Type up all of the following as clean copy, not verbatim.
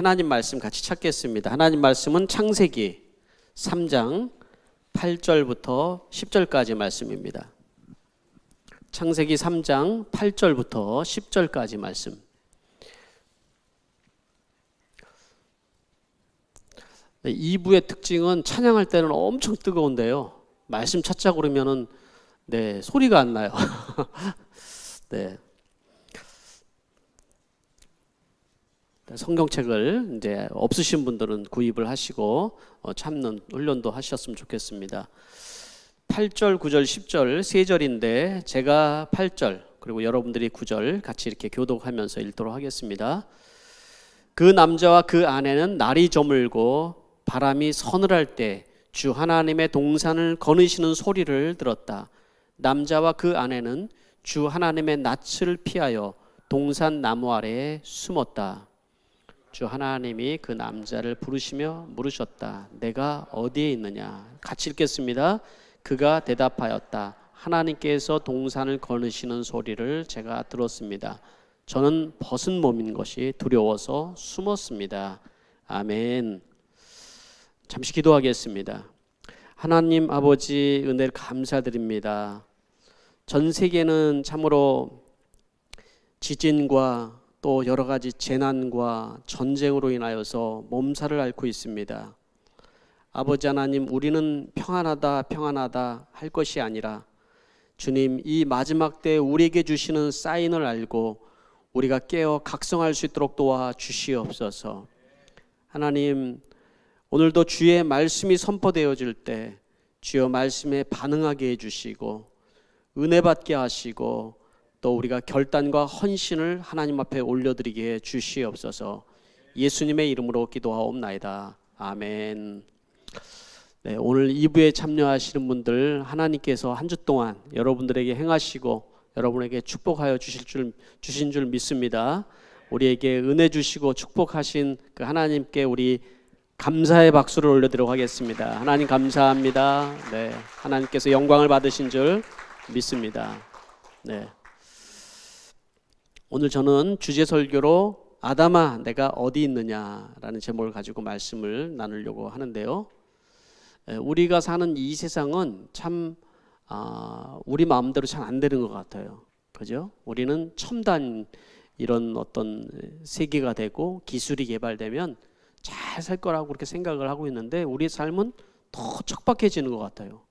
하나님 말씀 같이 찾겠습니다. 하나님 말씀은 창세기 3장 8절부터 10절까지 말씀입니다. 창세기 3장 8절부터 10절까지 말씀. 네, 2부의 특징은 찬양할 때는 엄청 뜨거운데요. 말씀 찾자고 그러면은 소리가 안 나요. 네. 성경책을 이제 없으신 분들은 구입을 하시고 참는 훈련도 하셨으면 좋겠습니다. 8절, 9절, 10절 세 절인데 제가 8절 그리고 여러분들이 9절 같이 이렇게 교독하면서 읽도록 하겠습니다. 그 남자와 그 아내는 날이 저물고 바람이 서늘할 때 주 하나님의 동산을 거느시는 소리를 들었다. 남자와 그 아내는 주 하나님의 낯을 피하여 동산 나무 아래에 숨었다. 주 하나님이 그 남자를 부르시며 물으셨다. 내가 어디에 있느냐? 같이 읽겠습니다. 그가 대답하였다. 하나님께서 동산을 거느시는 소리를 제가 들었습니다. 저는 벗은 몸인 것이 두려워서 숨었습니다. 아멘. 잠시 기도하겠습니다. 하나님 아버지 은혜를 감사드립니다. 전 세계는 참으로 지진과 또 여러 가지 재난과 전쟁으로 인하여서 몸살을 앓고 있습니다. 아버지 하나님, 우리는 평안하다 평안하다 할 것이 아니라 주님, 이 마지막 때 우리에게 주시는 사인을 알고 우리가 깨어 각성할 수 있도록 도와 주시옵소서. 하나님, 오늘도 주의 말씀이 선포되어질 때 주여 말씀에 반응하게 해주시고 은혜 받게 하시고 또 우리가 결단과 헌신을 하나님 앞에 올려드리게 주시옵소서. 예수님의 이름으로 기도하옵나이다. 아멘. 네, 오늘 2부에 참여하시는 분들 하나님께서 한 주 동안 여러분들에게 행하시고 여러분에게 축복하여 주신 줄 믿습니다. 우리에게 은혜 주시고 축복하신 그 하나님께 우리 감사의 박수를 올려드리도록 하겠습니다. 하나님 감사합니다. 네, 하나님께서 영광을 받으신 줄 믿습니다. 네. 오늘 저는 주제 설교로 아담아 내가 어디 있느냐라는 제목을 가지고 말씀을 나누려고 하는데요. 우리가 사는 이 세상은 참 우리 마음대로 잘 안 되는 것 같아요. 그죠? 우리는 첨단 이런 어떤 세계가 되고 기술이 개발되면 잘 살 거라고 그렇게 생각을 하고 있는데 우리의 삶은 더 척박해지는 것 같아요.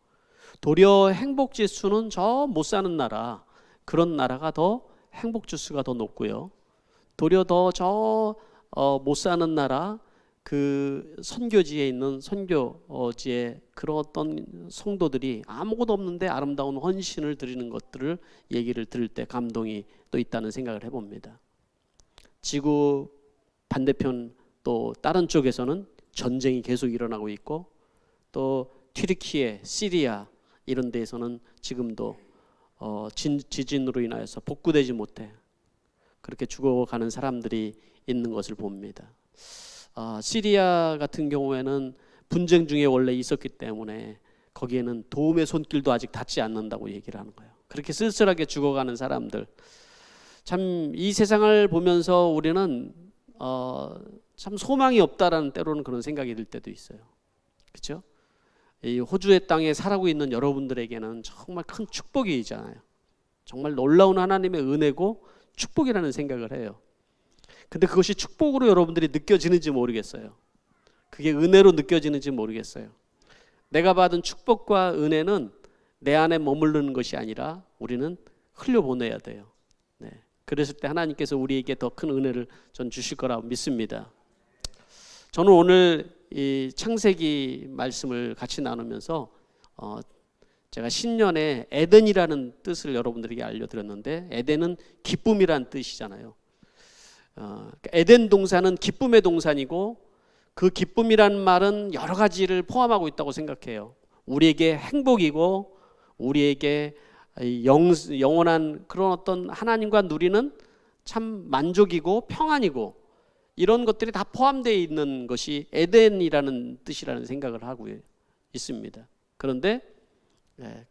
도리어 행복 지수는 저 못 사는 나라, 그런 나라가 더 행복 지수가 더 높고요. 도리어 더 저 못 사는 나라, 그 선교지에 있는 선교지에 그런 어떤 성도들이 아무것도 없는데 아름다운 헌신을 드리는 것들을 얘기를 들을 때 감동이 또 있다는 생각을 해봅니다. 지구 반대편 또 다른 쪽에서는 전쟁이 계속 일어나고 있고 또 튀르키예, 시리아 이런 데에서는 지금도 지진으로 인하여서 복구되지 못해 그렇게 죽어가는 사람들이 있는 것을 봅니다. 시리아 같은 경우에는 분쟁 중에 원래 있었기 때문에 거기에는 도움의 손길도 아직 닿지 않는다고 얘기를 하는 거예요. 그렇게 쓸쓸하게 죽어가는 사람들, 참 이 세상을 보면서 우리는 참 소망이 없다라는 때로는 그런 생각이 들 때도 있어요. 그렇죠? 이 호주의 땅에 살고 있는 여러분들에게는 정말 큰 축복이잖아요. 정말 놀라운 하나님의 은혜고 축복이라는 생각을 해요. 근데 그것이 축복으로 여러분들이 느껴지는지 모르겠어요. 그게 은혜로 느껴지는지 모르겠어요. 내가 받은 축복과 은혜는 내 안에 머무르는 것이 아니라 우리는 흘려보내야 돼요. 네. 그랬을 때 하나님께서 우리에게 더 큰 은혜를 전 주실 거라고 믿습니다. 저는 오늘 이 창세기 말씀을 같이 나누면서 제가 신년에 에덴이라는 뜻을 여러분들에게 알려드렸는데 에덴은 기쁨이란 뜻이잖아요. 에덴 동산은 기쁨의 동산이고 그 기쁨이란 말은 여러 가지를 포함하고 있다고 생각해요. 우리에게 행복이고 우리에게 영원한 그런 어떤 하나님과 누리는 참 만족이고 평안이고 이런 것들이 다 포함되어 있는 것이 에덴이라는 뜻이라는 생각을 하고 있습니다. 그런데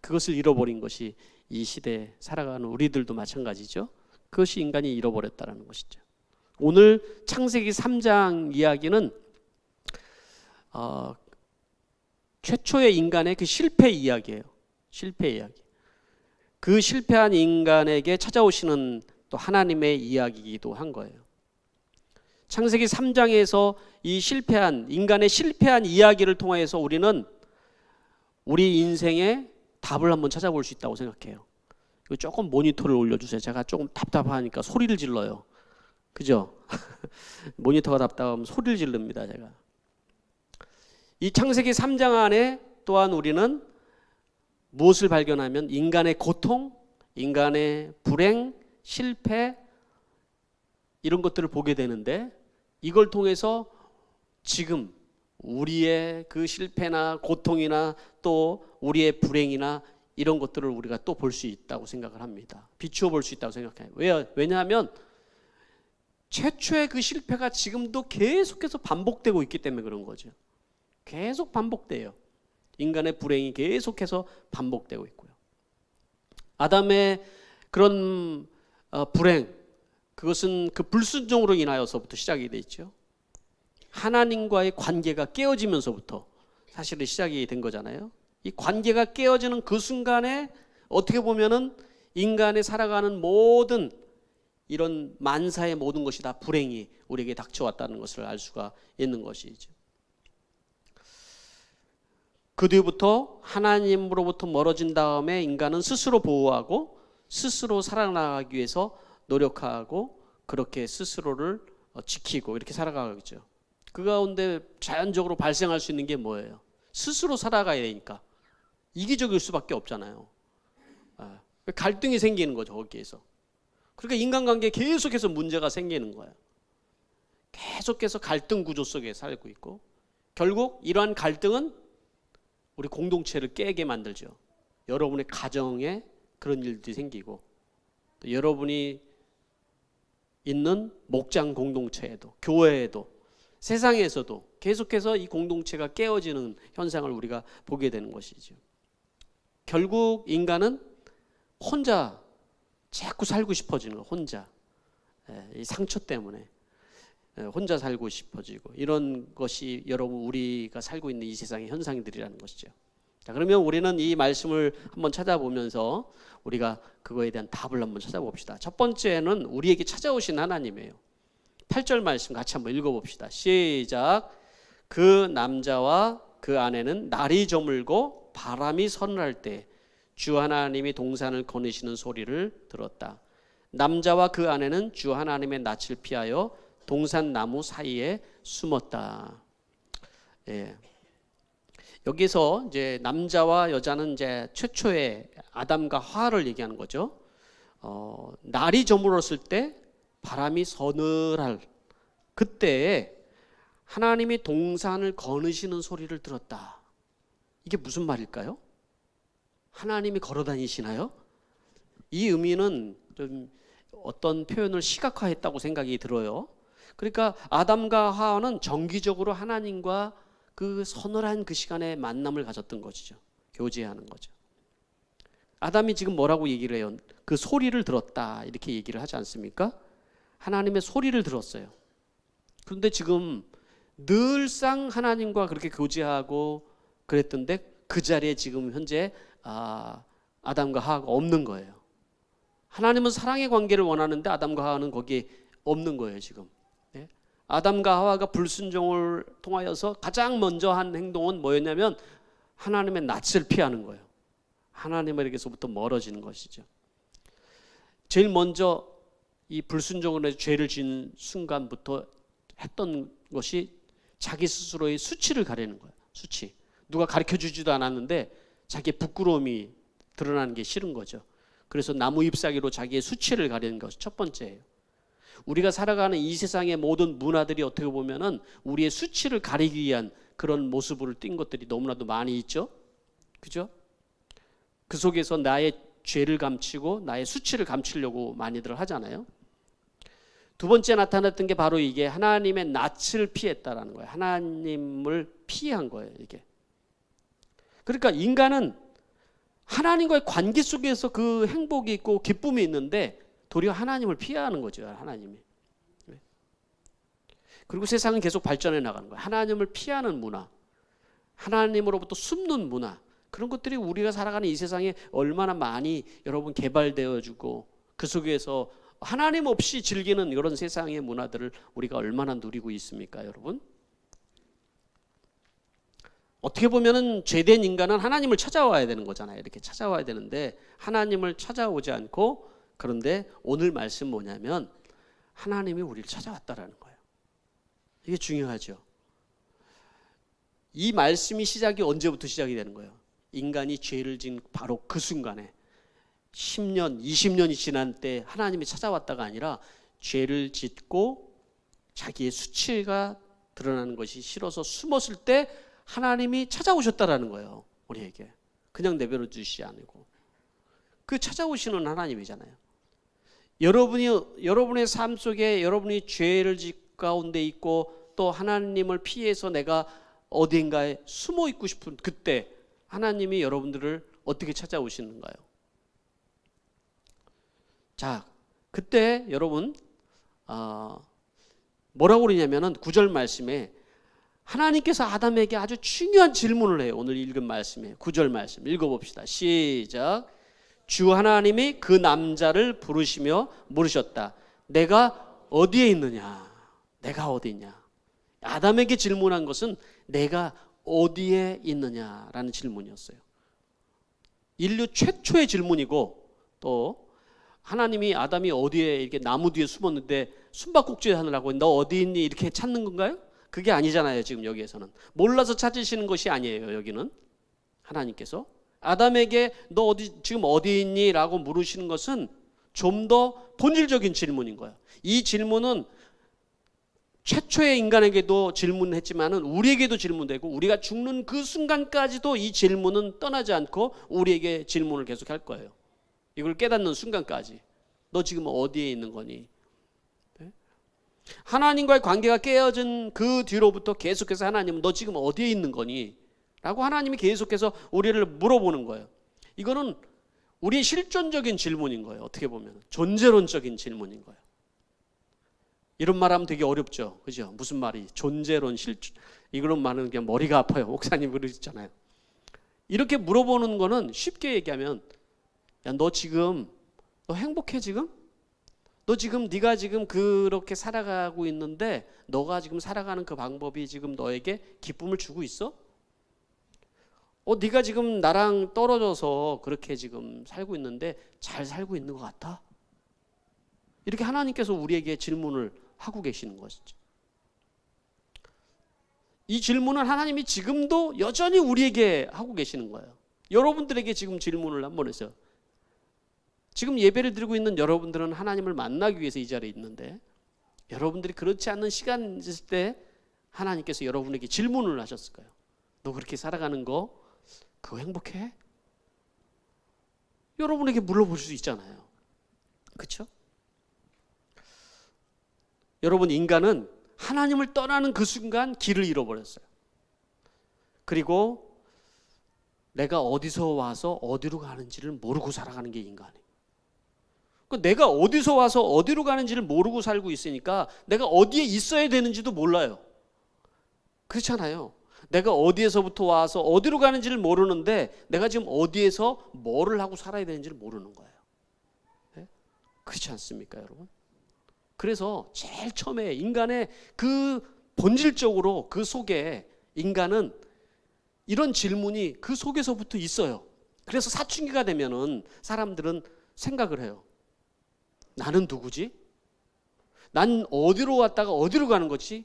그것을 잃어버린 것이 이 시대에 살아가는 우리들도 마찬가지죠. 그것이 인간이 잃어버렸다는 것이죠. 오늘 창세기 3장 이야기는 최초의 인간의 그 실패 이야기예요. 실패 이야기. 그 실패한 인간에게 찾아오시는 또 하나님의 이야기이기도 한 거예요. 창세기 3장에서 이 인간의 실패한 이야기를 통해서 우리는 우리 인생의 답을 한번 찾아볼 수 있다고 생각해요. 이거 조금 모니터를 올려주세요. 제가 조금 답답하니까 소리를 질러요. 그죠? 모니터가 답답하면 소리를 지릅니다, 제가. 이 창세기 3장 안에 또한 우리는 무엇을 발견하면 인간의 고통, 인간의 불행, 실패 이런 것들을 보게 되는데, 이걸 통해서 지금 우리의 그 실패나 고통이나 또 우리의 불행이나 이런 것들을 우리가 또 볼 수 있다고 생각을 합니다. 비추어 볼 수 있다고 생각해요. 왜냐하면 최초의 그 실패가 지금도 계속해서 반복되고 있기 때문에 그런 거죠. 계속 반복돼요. 인간의 불행이 계속해서 반복되고 있고요. 아담의 그런 불행, 그것은 그 불순종으로 인하여서부터 시작이 돼 있죠. 하나님과의 관계가 깨어지면서부터 사실은 시작이 된 거잖아요. 이 관계가 깨어지는 그 순간에 어떻게 보면은 인간의 살아가는 모든 이런 만사의 모든 것이 다 불행이 우리에게 닥쳐왔다는 것을 알 수가 있는 것이죠. 그 뒤부터 하나님으로부터 멀어진 다음에 인간은 스스로 보호하고 스스로 살아나가기 위해서 노력하고 그렇게 스스로를 지키고 이렇게 살아가겠죠. 그 가운데 자연적으로 발생할 수 있는 게 뭐예요? 스스로 살아가야 되니까 이기적일 수밖에 없잖아요. 갈등이 생기는 거죠, 거기에서. 그러니까 인간관계에 계속해서 문제가 생기는 거예요. 계속해서 갈등 구조 속에 살고 있고, 결국 이러한 갈등은 우리 공동체를 깨게 만들죠. 여러분의 가정에 그런 일들이 생기고, 또 여러분이 있는 목장 공동체에도, 교회에도, 세상에서도 계속해서 이 공동체가 깨어지는 현상을 우리가 보게 되는 것이죠. 결국 인간은 혼자 자꾸 살고 싶어지는 거예요. 혼자. 이 상처 때문에 혼자 살고 싶어지고, 이런 것이 여러분 우리가 살고 있는 이 세상의 현상들이라는 것이죠. 자, 그러면 우리는 이 말씀을 한번 찾아보면서 우리가 그거에 대한 답을 한번 찾아봅시다. 첫 번째는 우리에게 찾아오신 하나님이에요. 8절 말씀 같이 한번 읽어봅시다. 시작. 그 남자와 그 아내는 날이 저물고 바람이 서늘할 때 주 하나님이 동산을 거니시는 소리를 들었다. 남자와 그 아내는 주 하나님의 낯을 피하여 동산 나무 사이에 숨었다. 예. 여기서 이제 남자와 여자는 이제 최초의 아담과 하와를 얘기하는 거죠. 날이 저물었을 때 바람이 서늘할 그때에 하나님이 동산을 거느시는 소리를 들었다. 이게 무슨 말일까요? 하나님이 걸어 다니시나요? 이 의미는 좀 어떤 표현을 시각화했다고 생각이 들어요. 그러니까 아담과 하와는 정기적으로 하나님과 그 서늘한 그 시간에 만남을 가졌던 것이죠. 교제하는 거죠. 아담이 지금 뭐라고 얘기를 해요? 그 소리를 들었다 이렇게 얘기를 하지 않습니까? 하나님의 소리를 들었어요. 그런데 지금 늘상 하나님과 그렇게 교제하고 그랬던데 그 자리에 지금 현재 아담과 하와가 없는 거예요. 하나님은 사랑의 관계를 원하는데 아담과 하와는 거기에 없는 거예요 지금. 네? 아담과 하와가 불순종을 통하여서 가장 먼저 한 행동은 뭐였냐면 하나님의 낯을 피하는 거예요. 하나님에게서부터 멀어지는 것이죠. 제일 먼저 이 불순종을 해서 죄를 지은 순간부터 했던 것이 자기 스스로의 수치를 가리는 거예요. 수치. 누가 가르쳐주지도 않았는데 자기의 부끄러움이 드러나는 게 싫은 거죠. 그래서 나무 잎사귀로 자기의 수치를 가리는 것이 첫 번째예요. 우리가 살아가는 이 세상의 모든 문화들이 어떻게 보면은 우리의 수치를 가리기 위한 그런 모습을 띈 것들이 너무나도 많이 있죠. 그죠? 그 속에서 나의 죄를 감추고 나의 수치를 감추려고 많이들 하잖아요. 두 번째 나타났던 게 바로 이게 하나님의 낯을 피했다라는 거예요. 하나님을 피한 거예요, 이게. 그러니까 인간은 하나님과의 관계 속에서 그 행복이 있고 기쁨이 있는데 도리어 하나님을 피하는 거죠, 하나님이. 그리고 세상은 계속 발전해 나가는 거예요. 하나님을 피하는 문화, 하나님으로부터 숨는 문화, 그런 것들이 우리가 살아가는 이 세상에 얼마나 많이 여러분 개발되어지고 그 속에서 하나님 없이 즐기는 이런 세상의 문화들을 우리가 얼마나 누리고 있습니까, 여러분? 어떻게 보면은 죄된 인간은 하나님을 찾아와야 되는 거잖아요. 이렇게 찾아와야 되는데 하나님을 찾아오지 않고, 그런데 오늘 말씀 뭐냐면 하나님이 우리를 찾아왔다라는 거예요. 이게 중요하죠. 이 말씀이 시작이 언제부터 시작이 되는 거예요? 인간이 죄를 지은 바로 그 순간에 10년, 20년이 지난 때 하나님이 찾아왔다가 아니라 죄를 짓고 자기의 수치가 드러나는 것이 싫어서 숨었을 때 하나님이 찾아오셨다라는 거예요. 우리에게 그냥 내버려 두시지 않고 그 찾아오시는 하나님이잖아요. 여러분의 삶 속에 여러분이 죄를 짓 가운데 있고 또 하나님을 피해서 내가 어딘가에 숨어 있고 싶은 그때 하나님이 여러분들을 어떻게 찾아오시는가요? 자, 그때 여러분 뭐라고 그러냐면은 9절 말씀에 하나님께서 아담에게 아주 중요한 질문을 해요. 오늘 읽은 말씀에 9절 말씀 읽어봅시다. 시작. 주 하나님이 그 남자를 부르시며 물으셨다. 내가 어디에 있느냐? 내가 어디 있냐? 아담에게 질문한 것은 내가 어디에 있느냐라는 질문이었어요. 인류 최초의 질문이고, 또 하나님이 아담이 어디에 이렇게 나무 뒤에 숨었는데 숨바꼭질 하느라고 너 어디 있니 이렇게 찾는 건가요? 그게 아니잖아요. 지금 여기에서는 몰라서 찾으시는 것이 아니에요. 여기는 하나님께서 아담에게 너 지금 어디 있니? 라고 물으시는 것은 좀 더 본질적인 질문인 거예요. 이 질문은 최초의 인간에게도 질문했지만은 우리에게도 질문되고 우리가 죽는 그 순간까지도 이 질문은 떠나지 않고 우리에게 질문을 계속 할 거예요. 이걸 깨닫는 순간까지. 너 지금 어디에 있는 거니? 네? 하나님과의 관계가 깨어진 그 뒤로부터 계속해서 하나님은 너 지금 어디에 있는 거니? 라고 하나님이 계속해서 우리를 물어보는 거예요. 이거는 우리의 실존적인 질문인 거예요. 어떻게 보면 존재론적인 질문인 거예요. 이런 말하면 되게 어렵죠. 그죠? 무슨 말이 존재론, 이런 말은 그냥 머리가 아파요. 목사님 그러시잖아요. 이렇게 물어보는 거는 쉽게 얘기하면 야, 너 행복해 지금? 너 지금 네가 지금 그렇게 살아가고 있는데 너가 지금 살아가는 그 방법이 지금 너에게 기쁨을 주고 있어? 네가 지금 나랑 떨어져서 그렇게 지금 살고 있는데 잘 살고 있는 것 같아? 이렇게 하나님께서 우리에게 질문을 하고 계시는 것이죠. 이 질문은 하나님이 지금도 여전히 우리에게 하고 계시는 거예요. 여러분들에게 지금 질문을 한번 했어요. 지금 예배를 드리고 있는 여러분들은 하나님을 만나기 위해서 이 자리에 있는데 여러분들이 그렇지 않는 시간이 있을 때 하나님께서 여러분에게 질문을 하셨을 거예요. 너 그렇게 살아가는 거 그거 행복해? 여러분에게 물어볼 수 있잖아요. 그렇죠? 여러분, 인간은 하나님을 떠나는 그 순간 길을 잃어버렸어요. 그리고 내가 어디서 와서 어디로 가는지를 모르고 살아가는 게 인간이에요. 내가 어디서 와서 어디로 가는지를 모르고 살고 있으니까 내가 어디에 있어야 되는지도 몰라요. 그렇잖아요. 내가 어디에서부터 와서 어디로 가는지를 모르는데 내가 지금 어디에서 뭐를 하고 살아야 되는지를 모르는 거예요. 네? 그렇지 않습니까, 여러분? 그래서 제일 처음에 인간의 그 본질적으로 그 속에 인간은 이런 질문이 그 속에서부터 있어요. 그래서 사춘기가 되면은 사람들은 생각을 해요. 나는 누구지? 난 어디로 왔다가 어디로 가는 거지?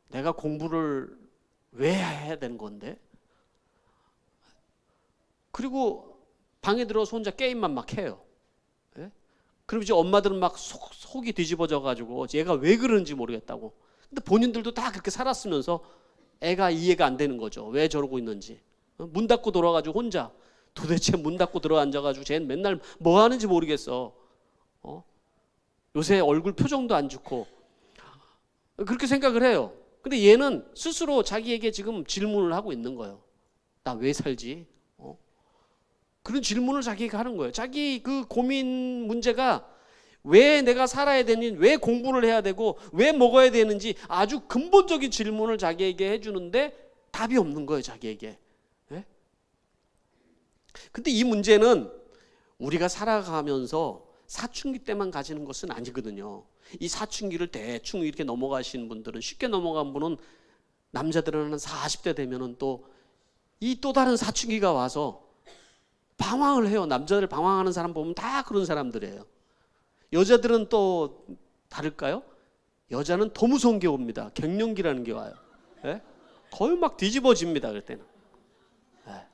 내가 공부를 왜 해야 되는 건데? 그리고 방에 들어서 혼자 게임만 막 해요. 예? 그럼 이제 엄마들은 막 속이 뒤집어져 가지고 얘가 왜 그러는지 모르겠다고. 근데 본인들도 다 그렇게 살았으면서 애가 이해가 안 되는 거죠. 왜 저러고 있는지. 문 닫고 돌아가지고 혼자 도대체 문 닫고 들어 앉아가지고 쟤는 맨날 뭐 하는지 모르겠어. 요새 얼굴 표정도 안 좋고 그렇게 생각을 해요. 근데 얘는 스스로 자기에게 지금 질문을 하고 있는 거예요. 나 왜 살지? 그런 질문을 자기가 하는 거예요. 자기 그 고민 문제가 왜 내가 살아야 되는지, 왜 공부를 해야 되고 왜 먹어야 되는지 아주 근본적인 질문을 자기에게 해주는데 답이 없는 거예요, 자기에게. 예? 근데 이 문제는 우리가 살아가면서 사춘기 때만 가지는 것은 아니거든요. 이 사춘기를 대충 이렇게 넘어가시는 분들은, 쉽게 넘어간 분은, 남자들은 한 40대 되면은 또 다른 사춘기가 와서 방황을 해요. 남자들 방황하는 사람 보면 다 그런 사람들이에요. 여자들은 또 다를까요? 여자는 더 무서운 게 옵니다. 갱년기라는 게 와요. 예? 거의 막 뒤집어집니다. 그때는. 예.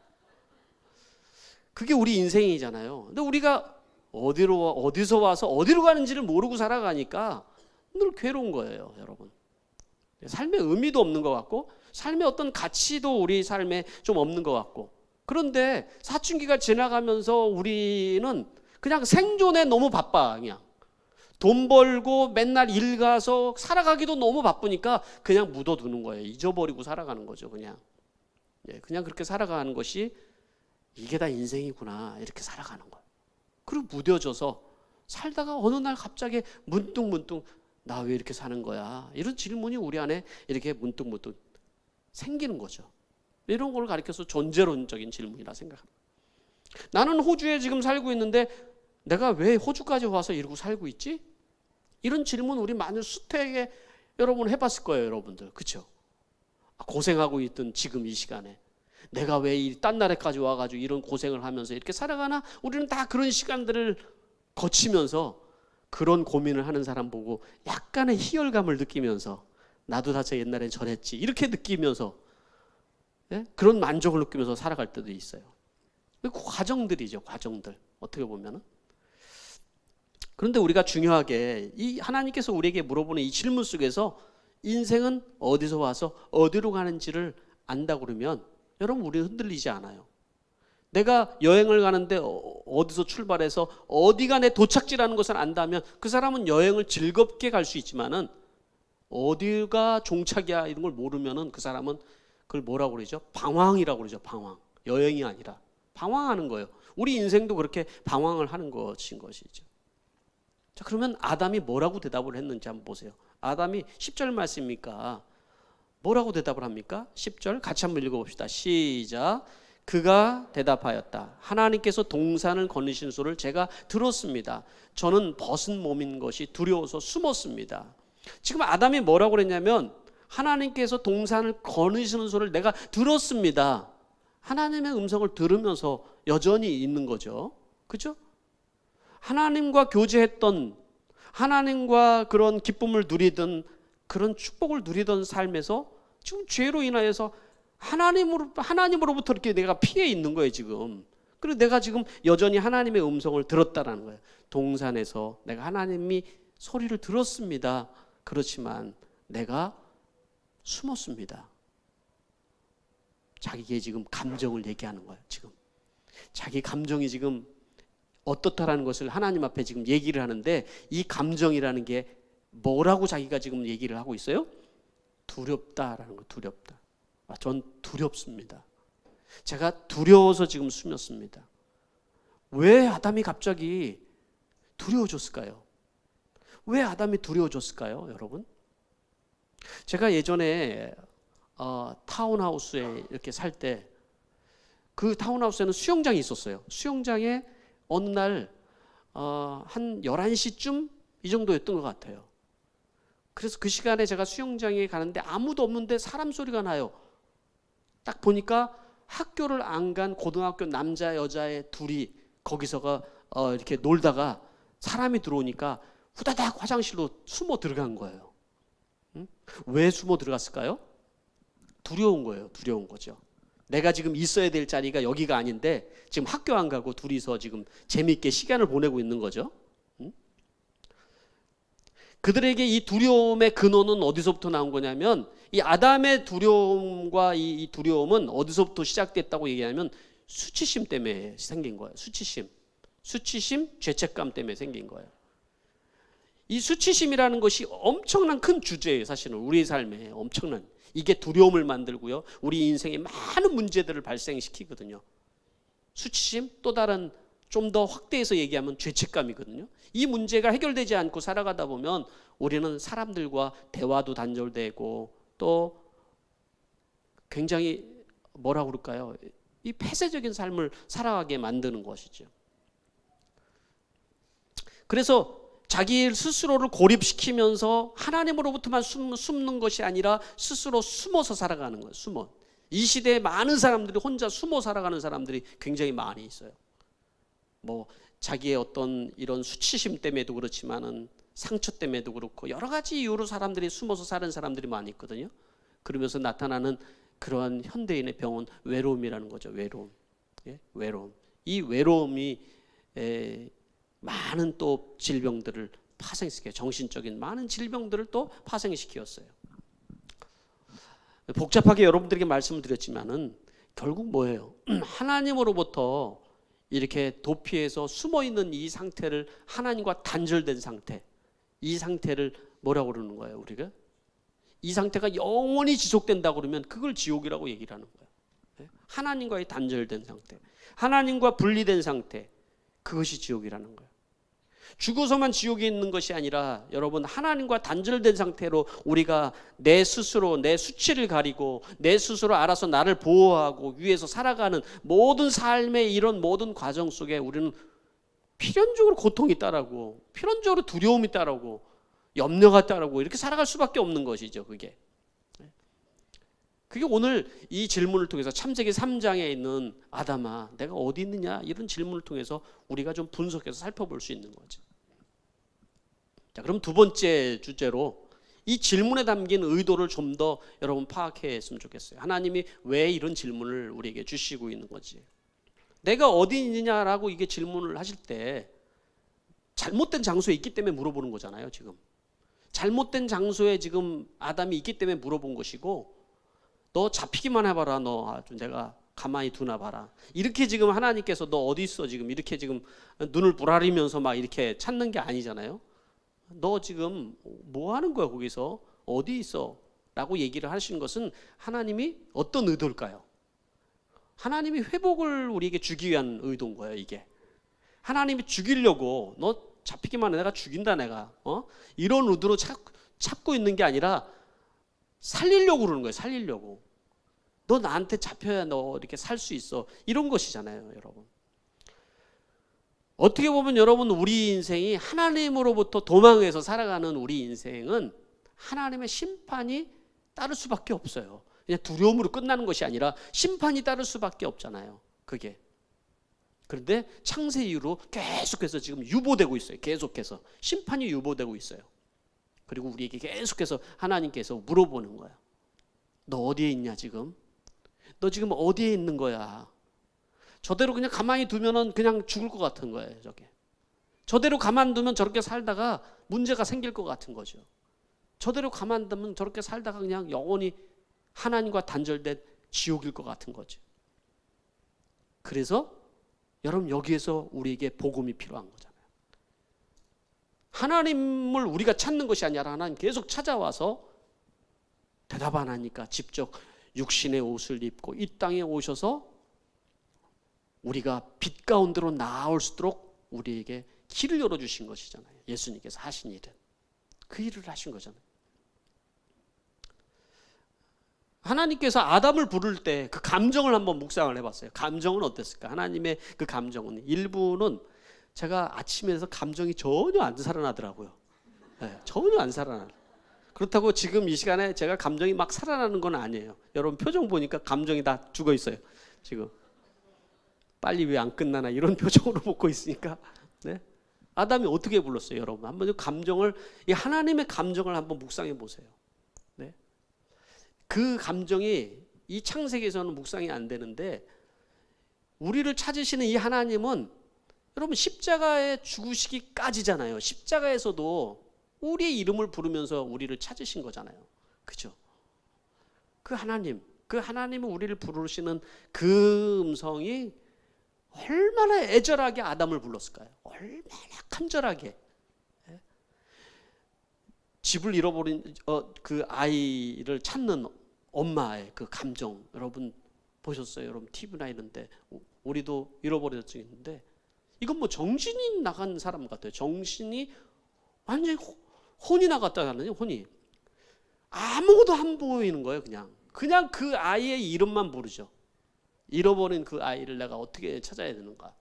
그게 우리 인생이잖아요. 근데 우리가 어디서 와서 어디로 가는지를 모르고 살아가니까 늘 괴로운 거예요, 여러분. 삶의 의미도 없는 것 같고, 삶의 어떤 가치도 우리 삶에 좀 없는 것 같고. 그런데 사춘기가 지나가면서 우리는 그냥 생존에 너무 바빠. 그냥 돈 벌고 맨날 일 가서 살아가기도 너무 바쁘니까 그냥 묻어두는 거예요. 잊어버리고 살아가는 거죠, 그냥. 그냥 그렇게 살아가는 것이 이게 다 인생이구나, 이렇게 살아가는 거예요. 그리고 무뎌져서 살다가 어느 날 갑자기 문득 나 왜 이렇게 사는 거야? 이런 질문이 우리 안에 이렇게 문득 생기는 거죠. 이런 걸 가리켜서 존재론적인 질문이라 생각합니다. 나는 호주에 지금 살고 있는데 내가 왜 호주까지 와서 이러고 살고 있지? 이런 질문 우리 많은 수태에 여러분 해봤을 거예요, 여러분들. 그렇죠? 고생하고 있던 지금 이 시간에 내가 왜 이 딴 나라까지 와가지고 이런 고생을 하면서 이렇게 살아가나? 우리는 다 그런 시간들을 거치면서 그런 고민을 하는 사람 보고 약간의 희열감을 느끼면서 나도 다 저 옛날엔 저랬지 이렇게 느끼면서, 예? 그런 만족을 느끼면서 살아갈 때도 있어요. 그 과정들이죠, 과정들. 어떻게 보면은. 그런데 우리가 중요하게 이 하나님께서 우리에게 물어보는 이 질문 속에서 인생은 어디서 와서 어디로 가는지를 안다 그러면 여러분, 우리 흔들리지 않아요. 내가 여행을 가는데 어디서 출발해서 어디가 내 도착지라는 것을 안다면 그 사람은 여행을 즐겁게 갈 수 있지만은 어디가 종착이야 이런 걸 모르면은 그 사람은 그걸 뭐라고 그러죠? 방황이라고 그러죠. 방황. 여행이 아니라 방황하는 거예요. 우리 인생도 그렇게 방황을 하는 것인 것이죠. 자, 그러면 아담이 뭐라고 대답을 했는지 한번 보세요. 아담이 10절 말씀입니까? 뭐라고 대답을 합니까? 10절 같이 한번 읽어봅시다. 시작. 그가 대답하였다. 하나님께서 동산을 거느신 소리를 제가 들었습니다. 저는 벗은 몸인 것이 두려워서 숨었습니다. 지금 아담이 뭐라고 그랬냐면 하나님께서 동산을 거느시는 소리를 내가 들었습니다. 하나님의 음성을 들으면서 여전히 있는 거죠. 그렇죠? 하나님과 교제했던, 하나님과 그런 기쁨을 누리던, 그런 축복을 누리던 삶에서 지금 죄로 인하여서 하나님으로부터 이렇게 내가 피해 있는 거예요, 지금. 그리고 내가 지금 여전히 하나님의 음성을 들었다라는 거예요. 동산에서 내가 하나님이 소리를 들었습니다. 그렇지만 내가 숨었습니다. 자기의 지금 감정을 얘기하는 거예요, 지금. 자기 감정이 지금 어떻다라는 것을 하나님 앞에 지금 얘기를 하는데, 이 감정이라는 게 뭐라고 자기가 지금 얘기를 하고 있어요? 두렵다라는 거, 두렵다. 전 두렵습니다. 제가 두려워서 지금 숨었습니다. 왜 아담이 갑자기 두려워졌을까요? 왜 아담이 두려워졌을까요, 여러분? 제가 예전에 타운하우스에 이렇게 살 때 그 타운하우스에는 수영장이 있었어요. 수영장에 어느 날 한 11시쯤 이 정도였던 것 같아요. 그래서 그 시간에 제가 수영장에 가는데 아무도 없는데 사람 소리가 나요. 딱 보니까 학교를 안 간 고등학교 남자 여자애 둘이 거기서가 이렇게 놀다가 사람이 들어오니까 후다닥 화장실로 숨어 들어간 거예요. 왜 숨어 들어갔을까요? 두려운 거예요. 두려운 거죠. 내가 지금 있어야 될 자리가 여기가 아닌데 지금 학교 안 가고 둘이서 지금 재미있게 시간을 보내고 있는 거죠. 그들에게 이 두려움의 근원은 어디서부터 나온 거냐면, 이 아담의 두려움과 이 두려움은 어디서부터 시작됐다고 얘기하면 수치심 때문에 생긴 거예요. 수치심, 죄책감 때문에 생긴 거예요. 이 수치심이라는 것이 엄청난 큰 주제예요. 사실은 우리 삶에 엄청난, 이게 두려움을 만들고요, 우리 인생에 많은 문제들을 발생시키거든요. 수치심, 또 다른 좀 더 확대해서 얘기하면 죄책감이거든요. 이 문제가 해결되지 않고 살아가다 보면 우리는 사람들과 대화도 단절되고 또 굉장히 뭐라고 그럴까요? 이 폐쇄적인 삶을 살아가게 만드는 것이죠. 그래서 자기 스스로를 고립시키면서 하나님으로부터만 숨는 것이 아니라 스스로 숨어서 살아가는 거예요. 숨어. 이 시대에 많은 사람들이 혼자 숨어 살아가는 사람들이 굉장히 많이 있어요. 뭐 자기의 어떤 이런 수치심 때문에도 그렇지만은 상처 때문에도 그렇고 여러 가지 이유로 사람들이 숨어서 사는 사람들이 많이 있거든요. 그러면서 나타나는 그러한 현대인의 병은 외로움이라는 거죠. 외로움. 예? 외로움. 이 외로움이 많은 또 질병들을 파생시켜요. 정신적인 많은 질병들을 또 파생시켰어요. 복잡하게 여러분들에게 말씀을 드렸지만은 결국 뭐예요? 하나님으로부터 이렇게 도피해서 숨어있는 이 상태를 하나님과 단절된 상태, 이 상태를 뭐라고 그러는 거예요? 우리가 이 상태가 영원히 지속된다 그러면 그걸 지옥이라고 얘기를 하는 거예요. 하나님과의 단절된 상태, 하나님과 분리된 상태, 그것이 지옥이라는 거예요. 죽어서만 지옥에 있는 것이 아니라 여러분 하나님과 단절된 상태로 우리가 내 스스로 내 수치를 가리고 내 스스로 알아서 나를 보호하고 위해서 살아가는 모든 삶의 이런 모든 과정 속에 우리는 필연적으로 고통이 따르고 필연적으로 두려움이 따르고 염려가 따르고 이렇게 살아갈 수밖에 없는 것이죠. 그게 오늘 이 질문을 통해서 창세기 3장에 있는 아담아 내가 어디 있느냐 이런 질문을 통해서 우리가 좀 분석해서 살펴볼 수 있는 거죠. 자, 그럼 두 번째 주제로 이 질문에 담긴 의도를 좀 더 여러분 파악했으면 좋겠어요. 하나님이 왜 이런 질문을 우리에게 주시고 있는 거지? 내가 어디 있느냐라고 이게 질문을 하실 때 잘못된 장소에 있기 때문에 물어보는 거잖아요. 지금 잘못된 장소에 지금 아담이 있기 때문에 물어본 것이고 너 잡히기만 해봐라. 너 내가 가만히 두나 봐라. 이렇게 지금 하나님께서 너 어디 있어 지금 이렇게 지금 눈을 부라리면서 막 이렇게 찾는 게 아니잖아요. 너 지금 뭐 하는 거야 거기서 어디 있어? 라고 얘기를 하시는 것은 하나님이 어떤 의도일까요? 하나님이 회복을 우리에게 주기 위한 의도인 거예요. 이게 하나님이 죽이려고 너 잡히기만 해 내가 죽인다 내가 이런 의도로 찾고 있는 게 아니라 살리려고 그러는 거예요. 살리려고. 너 나한테 잡혀야 너 이렇게 살 수 있어. 이런 것이잖아요, 여러분. 어떻게 보면 여러분 우리 인생이 하나님으로부터 도망해서 살아가는 우리 인생은 하나님의 심판이 따를 수밖에 없어요. 그냥 두려움으로 끝나는 것이 아니라 심판이 따를 수밖에 없잖아요. 그게. 그런데 창세 이후로 계속해서 지금 유보되고 있어요. 계속해서 심판이 유보되고 있어요. 그리고 우리에게 계속해서 하나님께서 물어보는 거야. 너 어디에 있냐 지금? 너 지금 어디에 있는 거야? 저대로 그냥 가만히 두면은 그냥 죽을 것 같은 거예요. 저대로 가만두면 저렇게 살다가 문제가 생길 것 같은 거죠. 저대로 가만두면 저렇게 살다가 그냥 영원히 하나님과 단절된 지옥일 것 같은 거죠. 그래서 여러분 여기에서 우리에게 복음이 필요한 거잖아요. 하나님을 우리가 찾는 것이 아니라 하나님 계속 찾아와서 대답 안 하니까 직접 육신의 옷을 입고 이 땅에 오셔서 우리가 빛 가운데로 나올수록 우리에게 길을 열어주신 것이잖아요. 예수님께서 하신 일은 그 일을 하신 거잖아요. 하나님께서 아담을 부를 때 그 감정을 한번 묵상을 해봤어요. 감정은 어땠을까? 하나님의 그 감정은 일부는 제가 아침에서 감정이 전혀 안 살아나더라고요. 네, 전혀 안 살아나요. 그렇다고 지금 이 시간에 제가 감정이 막 살아나는 건 아니에요. 여러분 표정 보니까 감정이 다 죽어 있어요. 지금 빨리 왜 안 끝나나 이런 표정으로 보고 있으니까. 네? 아담이 어떻게 불렀어요, 여러분? 한번 감정을 이 하나님의 감정을 한번 묵상해 보세요. 네? 그 감정이 이 창세기에서는 묵상이 안 되는데 우리를 찾으시는 이 하나님은 여러분 십자가에 죽으시기까지잖아요. 십자가에서도 우리의 이름을 부르면서 우리를 찾으신 거잖아요. 그죠? 그 하나님은 우리를 부르시는 그 음성이 얼마나 애절하게 아담을 불렀을까요? 얼마나 간절하게. 집을 잃어버린 그 아이를 찾는 엄마의 그 감정 여러분 보셨어요? 여러분 TV나 이런데 우리도 잃어버렸는데 이건 뭐 정신이 나간 사람 같아요. 정신이 완전히 혼이 나갔다는 혼이. 아무것도 안 보이는 거예요. 그냥 그 아이의 이름만 부르죠. 잃어버린 그 아이를 내가 어떻게 찾아야 되는가.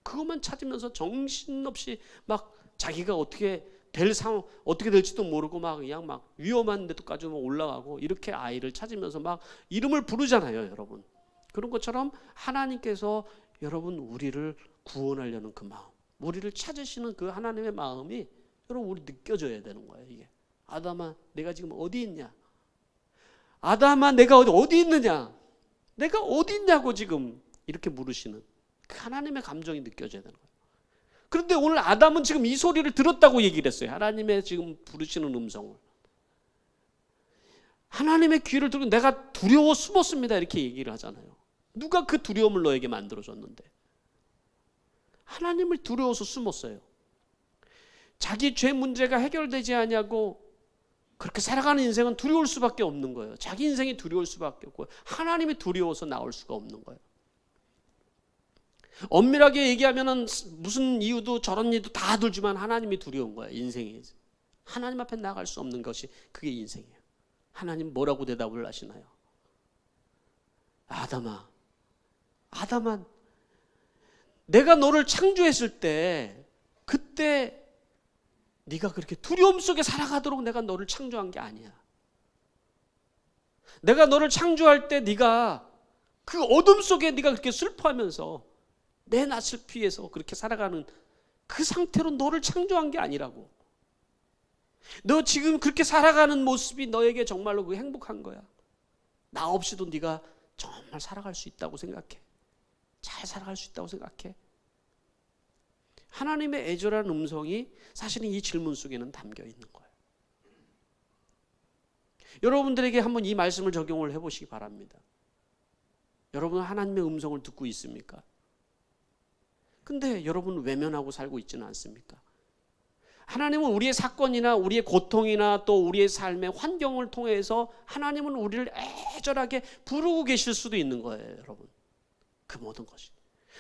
그것만 찾으면서 정신없이 막 자기가 어떻게 될 상황, 어떻게 될지도 모르고 막 그냥 막 위험한 데도까지 올라가고 이렇게 아이를 찾으면서 막 이름을 부르잖아요, 여러분. 그런 것처럼 하나님께서 여러분 우리를 구원하려는 그 마음, 우리를 찾으시는 그 하나님의 마음이 여러분 우리 느껴져야 되는 거예요. 이게 아담아 내가 지금 어디 있냐, 아담아 내가 어디 있느냐, 내가 어디 있냐고 지금 이렇게 물으시는 그 하나님의 감정이 느껴져야 되는 거예요. 그런데 오늘 아담은 지금 이 소리를 들었다고 얘기를 했어요. 하나님의 지금 부르시는 음성을. 하나님의 귀를 들고 내가 두려워 숨었습니다 이렇게 얘기를 하잖아요. 누가 그 두려움을 너에게 만들어줬는데? 하나님을 두려워서 숨었어요. 자기 죄 문제가 해결되지 않냐고 그렇게 살아가는 인생은 두려울 수밖에 없는 거예요. 자기 인생이 두려울 수밖에 없고 하나님이 두려워서 나올 수가 없는 거예요. 엄밀하게 얘기하면은 무슨 이유도 저런 이유도 다 들지만 하나님이 두려운 거예요. 인생이. 하나님 앞에 나갈 수 없는 것이 그게 인생이에요. 하나님 뭐라고 대답을 하시나요? 아담아 내가 너를 창조했을 때 그때 네가 그렇게 두려움 속에 살아가도록 내가 너를 창조한 게 아니야. 내가 너를 창조할 때 네가 그 어둠 속에 네가 그렇게 슬퍼하면서 내 낯을 피해서 그렇게 살아가는 그 상태로 너를 창조한 게 아니라고. 너 지금 그렇게 살아가는 모습이 너에게 정말로 그 행복한 거야. 나 없이도 네가 정말 살아갈 수 있다고 생각해. 잘 살아갈 수 있다고 생각해. 하나님의 애절한 음성이 사실은 이 질문 속에는 담겨 있는 거예요. 여러분들에게 한번 이 말씀을 적용을 해보시기 바랍니다. 여러분은 하나님의 음성을 듣고 있습니까? 근데 여러분은 외면하고 살고 있지는 않습니까? 하나님은 우리의 사건이나 우리의 고통이나 또 우리의 삶의 환경을 통해서 하나님은 우리를 애절하게 부르고 계실 수도 있는 거예요, 여러분. 그 모든 것이.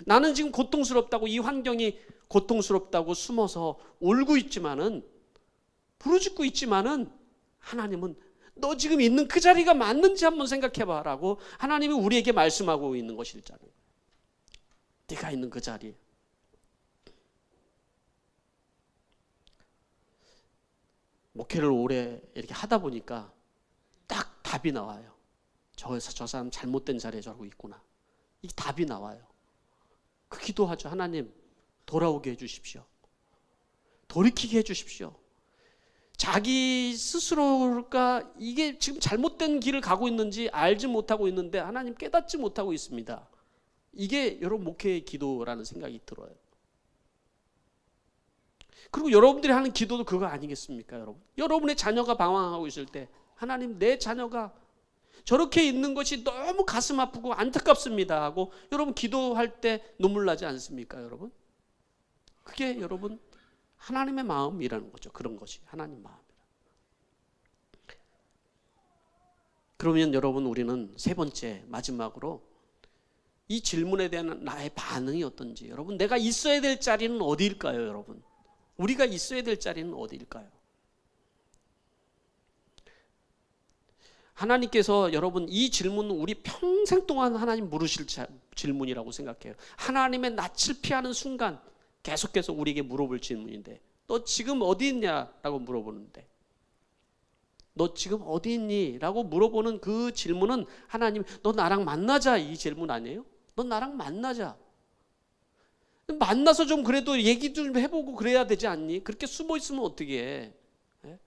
나는 지금 고통스럽다고, 이 환경이 고통스럽다고 숨어서 울고 있지만은, 부르짖고 있지만은 하나님은 너 지금 있는 그 자리가 맞는지 한번 생각해봐라고 하나님이 우리에게 말씀하고 있는 것이잖아요. 네가 있는 그 자리. 목회를 오래 이렇게 하다 보니까 딱 답이 나와요. 저 사람 잘못된 자리에 저러고 있구나. 이 답이 나와요. 그 기도하죠. 하나님 돌아오게 해주십시오. 돌이키게 해주십시오. 자기 스스로가 이게 지금 잘못된 길을 가고 있는지 알지 못하고 있는데 하나님 깨닫지 못하고 있습니다. 이게 여러분 목회의 기도라는 생각이 들어요. 그리고 여러분들이 하는 기도도 그거 아니겠습니까, 여러분? 여러분의 자녀가 방황하고 있을 때 하나님 내 자녀가 저렇게 있는 것이 너무 가슴 아프고 안타깝습니다 하고 여러분 기도할 때 눈물 나지 않습니까, 여러분? 그게 여러분 하나님의 마음이라는 거죠. 그런 것이 하나님 마음이라. 그러면 여러분 우리는 세 번째 마지막으로 이 질문에 대한 나의 반응이 어떤지, 여러분 내가 있어야 될 자리는 어디일까요, 여러분? 우리가 있어야 될 자리는 어디일까요? 하나님께서 여러분 이 질문은 우리 평생 동안 하나님 물으실 질문이라고 생각해요. 하나님의 낯을 피하는 순간 계속해서 우리에게 물어볼 질문인데, 너 지금 어디 있냐라고 물어보는데, 너 지금 어디 있니? 라고 물어보는 그 질문은 하나님 너 나랑 만나자 이 질문 아니에요? 너 나랑 만나자. 만나서 좀 그래도 얘기 좀 해보고 그래야 되지 않니? 그렇게 숨어 있으면 어떻게 해?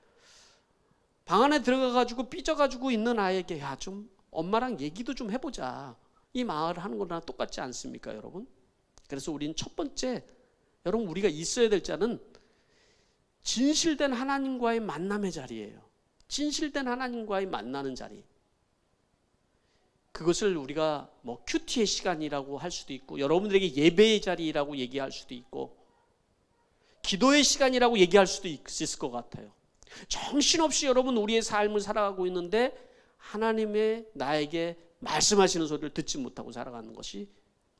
방 안에 들어가가지고 삐져가지고 있는 아이에게 야 좀 엄마랑 얘기도 좀 해보자. 이 말을 하는 거랑 똑같지 않습니까, 여러분? 그래서 우리는 첫 번째, 여러분 우리가 있어야 될 자는 진실된 하나님과의 만남의 자리예요. 진실된 하나님과의 만나는 자리. 그것을 우리가 뭐 큐티의 시간이라고 할 수도 있고, 여러분들에게 예배의 자리라고 얘기할 수도 있고, 기도의 시간이라고 얘기할 수도 있을 것 같아요. 정신없이 여러분 우리의 삶을 살아가고 있는데 하나님의 나에게 말씀하시는 소리를 듣지 못하고 살아가는 것이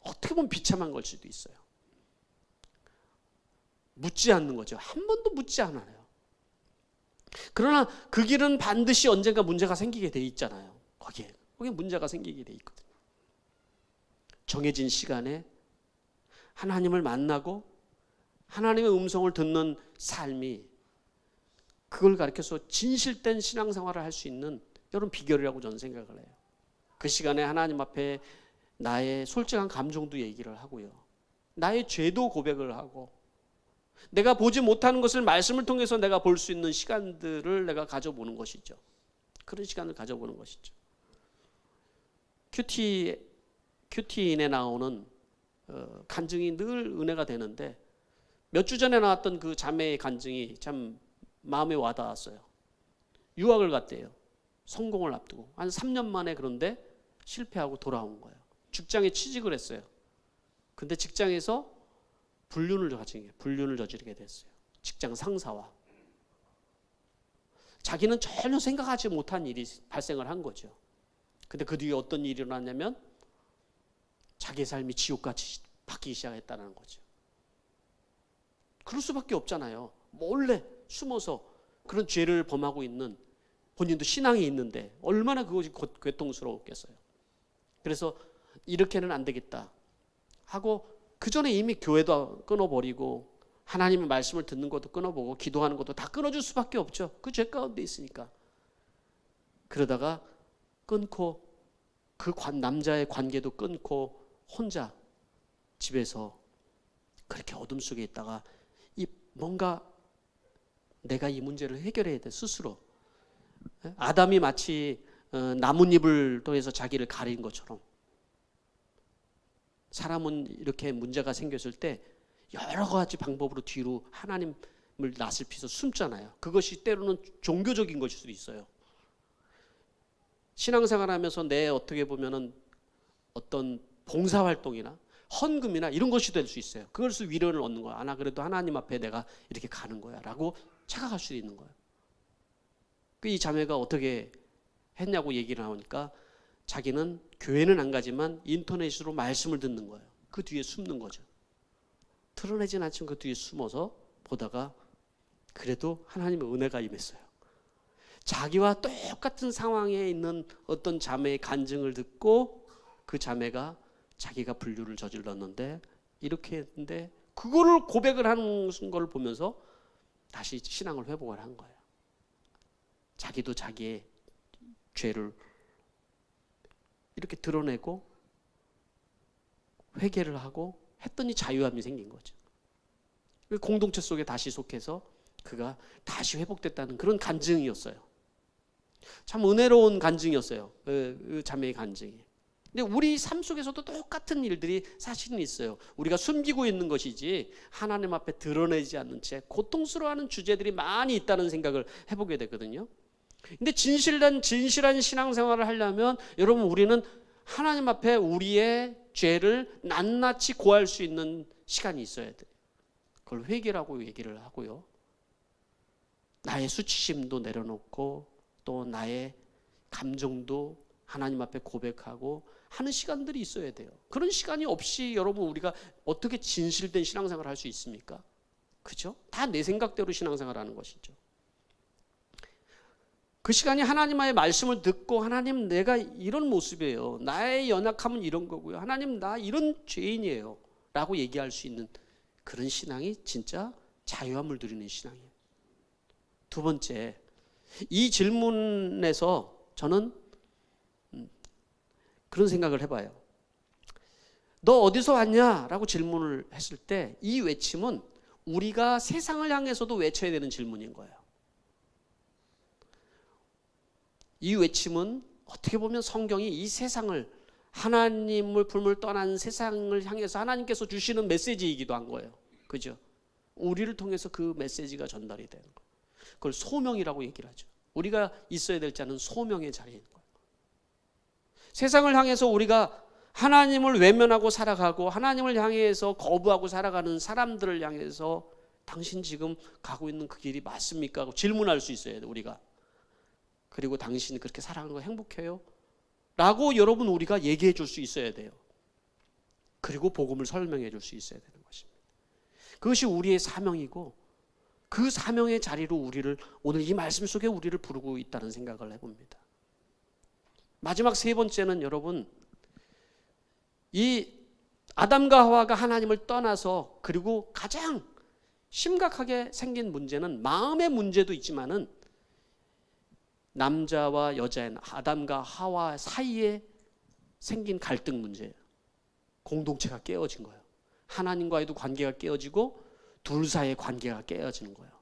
어떻게 보면 비참한 걸 수도 있어요. 묻지 않는 거죠. 한 번도 묻지 않아요. 그러나 그 길은 반드시 언젠가 문제가 생기게 돼 있잖아요. 거기에 문제가 생기게 돼 있거든요. 정해진 시간에 하나님을 만나고 하나님의 음성을 듣는 삶이 그걸 가리켜서 진실된 신앙생활을 할 수 있는 여러분 비결이라고 저는 생각을 해요. 그 시간에 하나님 앞에 나의 솔직한 감정도 얘기를 하고요. 나의 죄도 고백을 하고 내가 보지 못하는 것을 말씀을 통해서 내가 볼 수 있는 시간들을 내가 가져보는 것이죠. 그런 시간을 가져보는 것이죠. 큐티인에 나오는 간증이 늘 은혜가 되는데 몇 주 전에 나왔던 그 자매의 간증이 참 마음에 와닿았어요. 유학을 갔대요. 성공을 앞두고 한 3년 만에. 그런데 실패하고 돌아온 거예요. 직장에 취직을 했어요. 근데 직장에서 불륜을 저지르게 됐어요. 직장 상사와. 자기는 전혀 생각하지 못한 일이 발생을 한 거죠. 근데 그 뒤에 어떤 일이 일어났냐면 자기의 삶이 지옥같이 바뀌기 시작했다는 거죠. 그럴 수밖에 없잖아요. 몰래 숨어서 그런 죄를 범하고 있는, 본인도 신앙이 있는데 얼마나 그것이 고통스러웠겠어요. 그래서 이렇게는 안 되겠다 하고 그 전에 이미 교회도 끊어버리고 하나님의 말씀을 듣는 것도 끊어보고 기도하는 것도 다 끊어줄 수밖에 없죠. 그 죄 가운데 있으니까. 그러다가 끊고 그 남자의 관계도 끊고 혼자 집에서 그렇게 어둠 속에 있다가 뭔가 내가 이 문제를 해결해야 돼 스스로. 아담이 마치 나뭇잎을 통해서 자기를 가린 것처럼 사람은 이렇게 문제가 생겼을 때 여러 가지 방법으로 뒤로 하나님을 낯을 피서 숨잖아요. 그것이 때로는 종교적인 것일 수도 있어요. 신앙생활하면서 내 어떻게 보면은 어떤 봉사활동이나 헌금이나 이런 것이 될 수 있어요. 그것을 위로를 얻는 거야. 나 그래도 하나님 앞에 내가 이렇게 가는 거야 라고 착각할 수도 있는 거예요. 이 자매가 어떻게 했냐고 얘기를 하니까 자기는 교회는 안 가지만 인터넷으로 말씀을 듣는 거예요. 그 뒤에 숨는 거죠. 드러내진 않지만 그 뒤에 숨어서 보다가 그래도 하나님의 은혜가 임했어요. 자기와 똑같은 상황에 있는 어떤 자매의 간증을 듣고 그 자매가 자기가 불륜을 저질렀는데 이렇게 했는데 그거를 고백을 하는 걸 보면서 다시 신앙을 회복을 한 거예요. 자기도 자기의 죄를 이렇게 드러내고 회개를 하고 했더니 자유함이 생긴 거죠. 공동체 속에 다시 속해서 그가 다시 회복됐다는 그런 간증이었어요. 참 은혜로운 간증이었어요. 그 자매의 간증이. 근데 우리 삶 속에서도 똑같은 일들이 사실은 있어요. 우리가 숨기고 있는 것이지 하나님 앞에 드러내지 않는 채 고통스러워하는 주제들이 많이 있다는 생각을 해보게 되거든요. 근데 진실한 신앙생활을 하려면 여러분 우리는 하나님 앞에 우리의 죄를 낱낱이 고할 수 있는 시간이 있어야 돼요. 그걸 회개라고 얘기를 하고요. 나의 수치심도 내려놓고 또 나의 감정도 하나님 앞에 고백하고 하는 시간들이 있어야 돼요. 그런 시간이 없이 여러분 우리가 어떻게 진실된 신앙생활을 할 수 있습니까? 그죠? 다 내 생각대로 신앙생활하는 것이죠. 그 시간이 하나님의 말씀을 듣고 하나님 내가 이런 모습이에요. 나의 연약함은 이런 거고요. 하나님 나 이런 죄인이에요. 라고 얘기할 수 있는 그런 신앙이 진짜 자유함을 누리는 신앙이에요. 두 번째, 이 질문에서 저는 그런 생각을 해봐요. 너 어디서 왔냐? 라고 질문을 했을 때 이 외침은 우리가 세상을 향해서도 외쳐야 되는 질문인 거예요. 이 외침은 어떻게 보면 성경이 이 세상을 하나님을 품을 떠난 세상을 향해서 하나님께서 주시는 메시지이기도 한 거예요. 그죠? 우리를 통해서 그 메시지가 전달이 되는 거예요. 그걸 소명이라고 얘기를 하죠. 우리가 있어야 될 자는 소명의 자리인 거예요. 세상을 향해서 우리가 하나님을 외면하고 살아가고 하나님을 향해서 거부하고 살아가는 사람들을 향해서 당신 지금 가고 있는 그 길이 맞습니까? 하고 질문할 수 있어야 돼요. 우리가. 그리고 당신이 그렇게 살아가는 거 행복해요? 라고 여러분 우리가 얘기해 줄 수 있어야 돼요. 그리고 복음을 설명해 줄 수 있어야 되는 것입니다. 그것이 우리의 사명이고 그 사명의 자리로 우리를 오늘 이 말씀 속에 우리를 부르고 있다는 생각을 해봅니다. 마지막 세 번째는 여러분, 이 아담과 하와가 하나님을 떠나서 그리고 가장 심각하게 생긴 문제는 마음의 문제도 있지만은 남자와 여자의 아담과 하와 사이에 생긴 갈등 문제예요. 공동체가 깨어진 거예요. 하나님과의도 관계가 깨어지고 둘 사이의 관계가 깨어지는 거예요.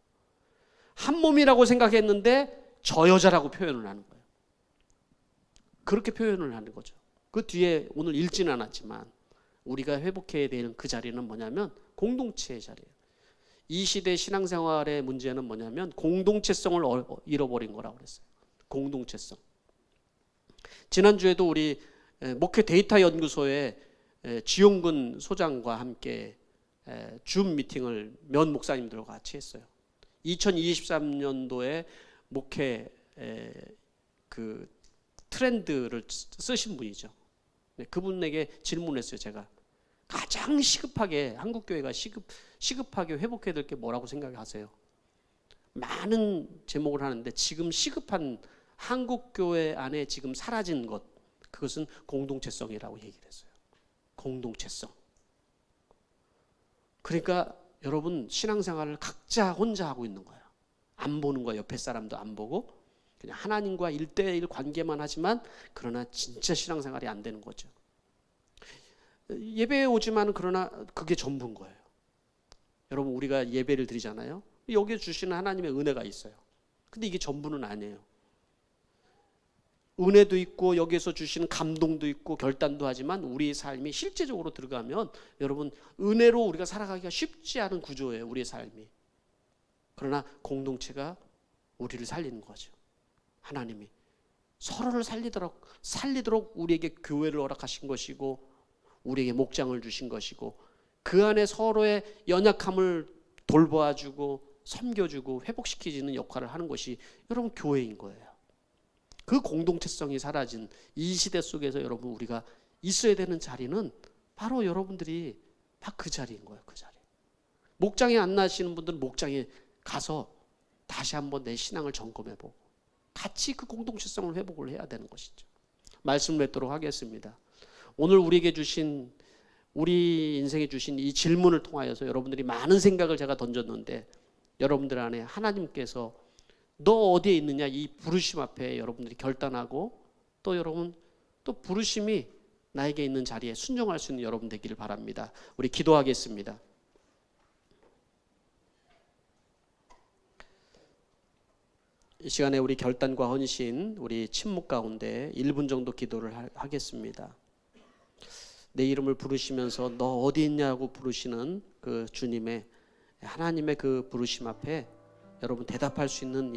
한 몸이라고 생각했는데 저 여자라고 표현을 하는 거예요. 그렇게 표현을 하는 거죠. 그 뒤에 오늘 읽지는 않았지만 우리가 회복해야 되는 그 자리는 뭐냐면 공동체의 자리예요. 이 시대 신앙생활의 문제는 뭐냐면 공동체성을 잃어버린 거라고 그랬어요. 공동체성. 지난주에도 우리 목회 데이터 연구소에 지용근 소장과 함께 줌 미팅을 면 목사님들과 같이 했어요. 2023년도에 목회 그 트렌드를 쓰신 분이죠. 그분에게 질문했어요. 제가 가장 시급하게 한국 교회가 시급하게 회복해야 될 게 뭐라고 생각하세요? 많은 제목을 하는데 지금 시급한 한국 교회 안에 지금 사라진 것, 그것은 공동체성이라고 얘기를 했어요. 공동체성. 그러니까 여러분 신앙생활을 각자 혼자 하고 있는 거예요. 안 보는 거예요. 옆에 사람도 안 보고 그냥 하나님과 1대1 관계만 하지만 그러나 진짜 신앙생활이 안 되는 거죠. 예배에 오지만 그러나 그게 전부인 거예요. 여러분 우리가 예배를 드리잖아요. 여기에 주시는 하나님의 은혜가 있어요. 근데 이게 전부는 아니에요. 은혜도 있고 여기에서 주시는 감동도 있고 결단도 하지만 우리의 삶이 실제적으로 들어가면 여러분 은혜로 우리가 살아가기가 쉽지 않은 구조예요. 우리의 삶이. 그러나 공동체가 우리를 살리는 거죠. 하나님이 서로를 살리도록 우리에게 교회를 허락하신 것이고 우리에게 목장을 주신 것이고 그 안에 서로의 연약함을 돌봐주고 섬겨주고 회복시키는 역할을 하는 것이 여러분 교회인 거예요. 그 공동체성이 사라진 이 시대 속에서 여러분 우리가 있어야 되는 자리는 바로 여러분들이 딱 그 자리인 거예요. 그 자리. 목장에 안 나시는 분들은 목장에 가서 다시 한번 내 신앙을 점검해보고 같이 그 공동체성을 회복을 해야 되는 것이죠. 말씀을 맺도록 하겠습니다. 오늘 우리에게 주신 우리 인생에 주신 이 질문을 통하여서 여러분들이 많은 생각을 제가 던졌는데 여러분들 안에 하나님께서 너 어디에 있느냐 이 부르심 앞에 여러분들이 결단하고 또 여러분 또 부르심이 나에게 있는 자리에 순종할 수 있는 여러분 되기를 바랍니다. 우리 기도하겠습니다. 이 시간에 우리 결단과 헌신 우리 침묵 가운데 1분 정도 기도를 하겠습니다. 내 이름을 부르시면서 너 어디 있냐고 부르시는 그 주님의 하나님의 그 부르심 앞에 여러분 대답할 수 있는